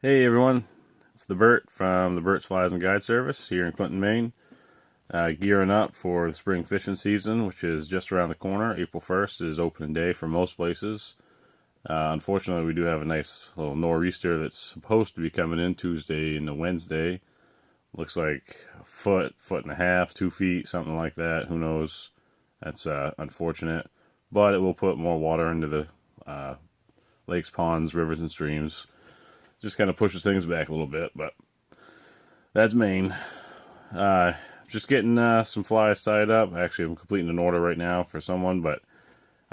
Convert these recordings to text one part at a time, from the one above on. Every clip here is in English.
Hey everyone, it's the Bert from the Bert's Flies and Guide Service here in Clinton, Maine. Gearing up for the spring fishing season, which is just around the corner. April 1st is opening day for most places. Unfortunately, we do have a nice little nor'easter that's supposed to be coming in Tuesday and Wednesday. Looks like a foot, foot and a half, 2 feet, something like that. Who knows? That's unfortunate. But it will put more water into the lakes, ponds, rivers, and streams. Just kind of pushes things back a little bit, but that's Maine. Uh, just getting some flies tied up. Actually, I'm completing an order right now for someone, but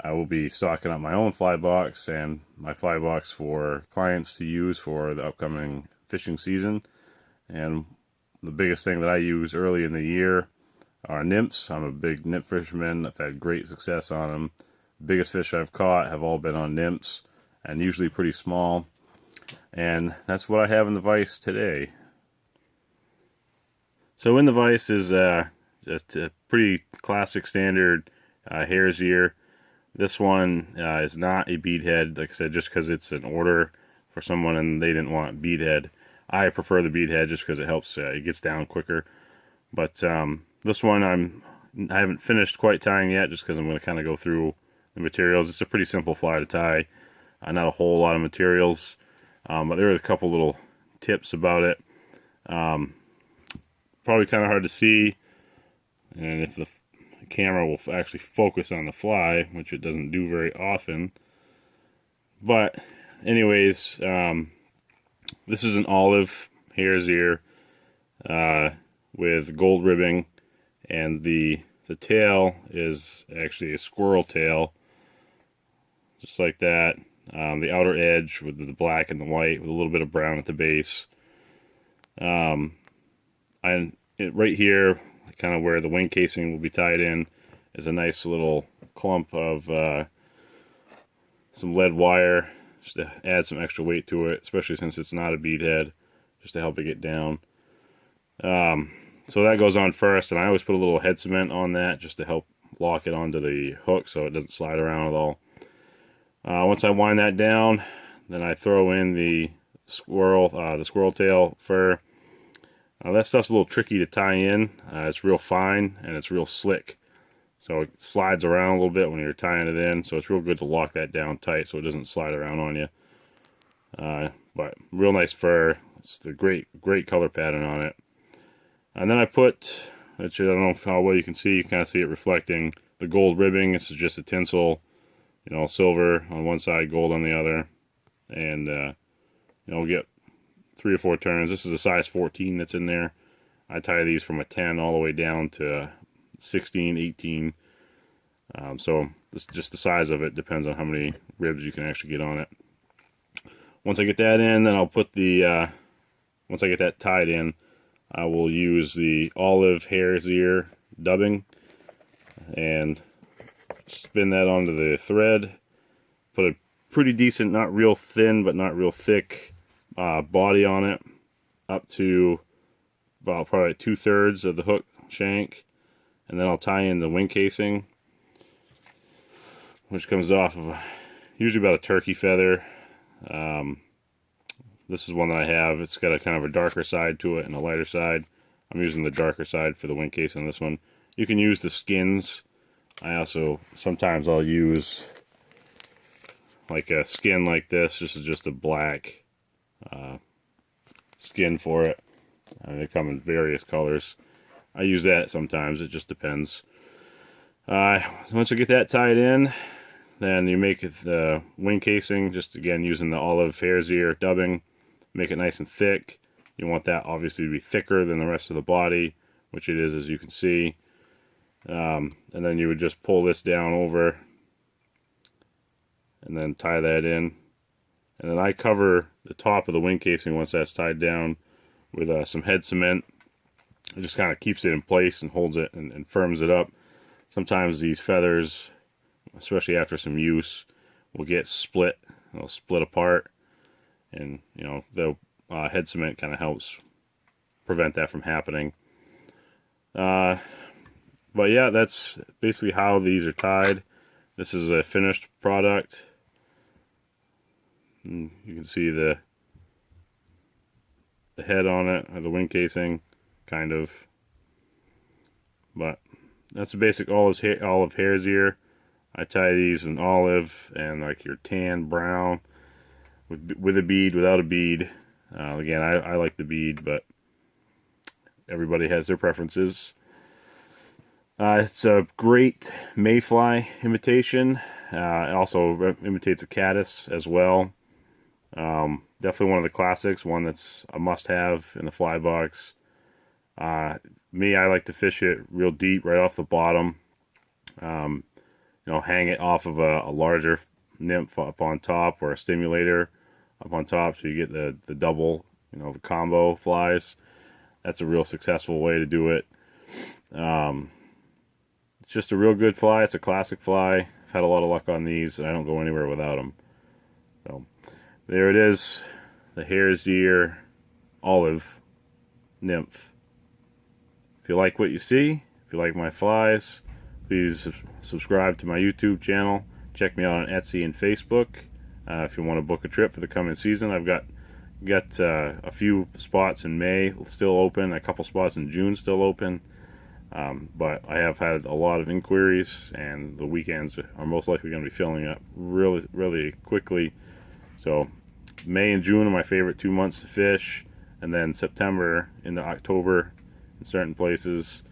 I will be stocking up my own fly box and my fly box for clients to use for the upcoming fishing season. And the biggest thing that I use early in the year are nymphs. I'm a big nymph fisherman. I've had great success on them. The biggest fish I've caught have all been on nymphs, and usually pretty small. And that's what I have in the vise today. So in the vise is just a pretty classic standard Hare's ear. This one is not a beadhead, like I said, just because it's an order for someone and they didn't want beadhead. I prefer the beadhead just because it helps, it gets down quicker. But this one I haven't finished quite tying yet, just because I'm going to kind of go through the materials. It's a pretty simple fly to tie, not a whole lot of materials, but there are a couple little tips about it. Probably kind of hard to see, and if the camera will actually focus on the fly, which it doesn't do very often. But anyways, this is an olive Hare's ear with gold ribbing, and the tail is actually a squirrel tail, just like that. The outer edge with the black and the white with a little bit of brown at the base. Right here, kind of where the wing casing will be tied in, is a nice little clump of some lead wire, just to add some extra weight to it, especially since it's not a bead head, just to help it get down. So that goes on first, and I always put a little head cement on that just to help lock it onto the hook so it doesn't slide around at all. Once I wind that down, then I throw in the squirrel tail fur. That stuff's a little tricky to tie in. It's real fine and it's real slick, so it slides around a little bit when you're tying it in. So it's real good to lock that down tight so it doesn't slide around on you. But real nice fur. It's the great color pattern on it. And then I put, which I don't know how well you can see. You kind of see it reflecting the gold ribbing. This is just a tinsel, silver on one side, gold on the other, and get 3 or 4 turns. This is a size 14 that's in there. I tie these from a 10 all the way down to 16, 18. So just the size of it depends on how many ribs you can actually get on it. Once I get that in, then I'll put once I get that tied in, I will use the olive Hare's ear dubbing and spin that onto the thread. Put a pretty decent, not real thin, but not real thick body on it, up to about probably 2/3 of the hook shank, and then I'll tie in the wing casing, which comes off of usually about a turkey feather. This is one that I have. It's got a kind of a darker side to it and a lighter side. I'm using the darker side for the wing casing on this one. You can use the skins. Sometimes I'll use like a skin like this. This is just a black skin for it. They come in various colors. I use that sometimes. It just depends. Once you get that tied in, then you make the wing casing, just again using the olive Hare's ear dubbing. Make it nice and thick. You want that obviously to be thicker than the rest of the body, which it is, as you can see. And then you would just pull this down over and then tie that in. And then I cover the top of the wing casing once that's tied down with some head cement. It just kind of keeps it in place and holds it and firms it up. Sometimes these feathers, especially after some use, will get split. They'll split apart, and the head cement kind of helps prevent that from happening. But yeah, that's basically how these are tied. This is a finished product. And you can see the the head on it, or the wing casing, kind of. But that's the basic olive Hare's ear. I tie these in olive and like your tan, brown, with a bead, without a bead. Again, I like the bead, but everybody has their preferences. It's a great Mayfly imitation. It also imitates a caddis as well. Definitely one of the classics, one that's a must-have in the fly box. Me, I like to fish it real deep, right off the bottom. Hang it off of a larger nymph up on top, or a stimulator up on top, so you get the double, the combo flies. That's a real successful way to do it. It's just a real good fly. It's a classic fly. I've had a lot of luck on these, and I don't go anywhere without them. So there it is, the Hare's ear olive nymph. If you like what you see, if you like my flies, please subscribe to my YouTube channel. Check me out on Etsy and Facebook. If you want to book a trip for the coming season, I've got a few spots in May still open, a couple spots in June still open. But I have had a lot of inquiries, and the weekends are most likely going to be filling up really, really quickly. So May and June are my favorite 2 months to fish, and then September into October in certain places.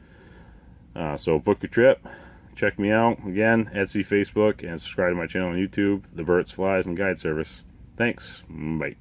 So book a trip. Check me out. Again, Etsy, Facebook, and subscribe to my channel on YouTube, The Burt's Flies and Guide Service. Thanks. Bye.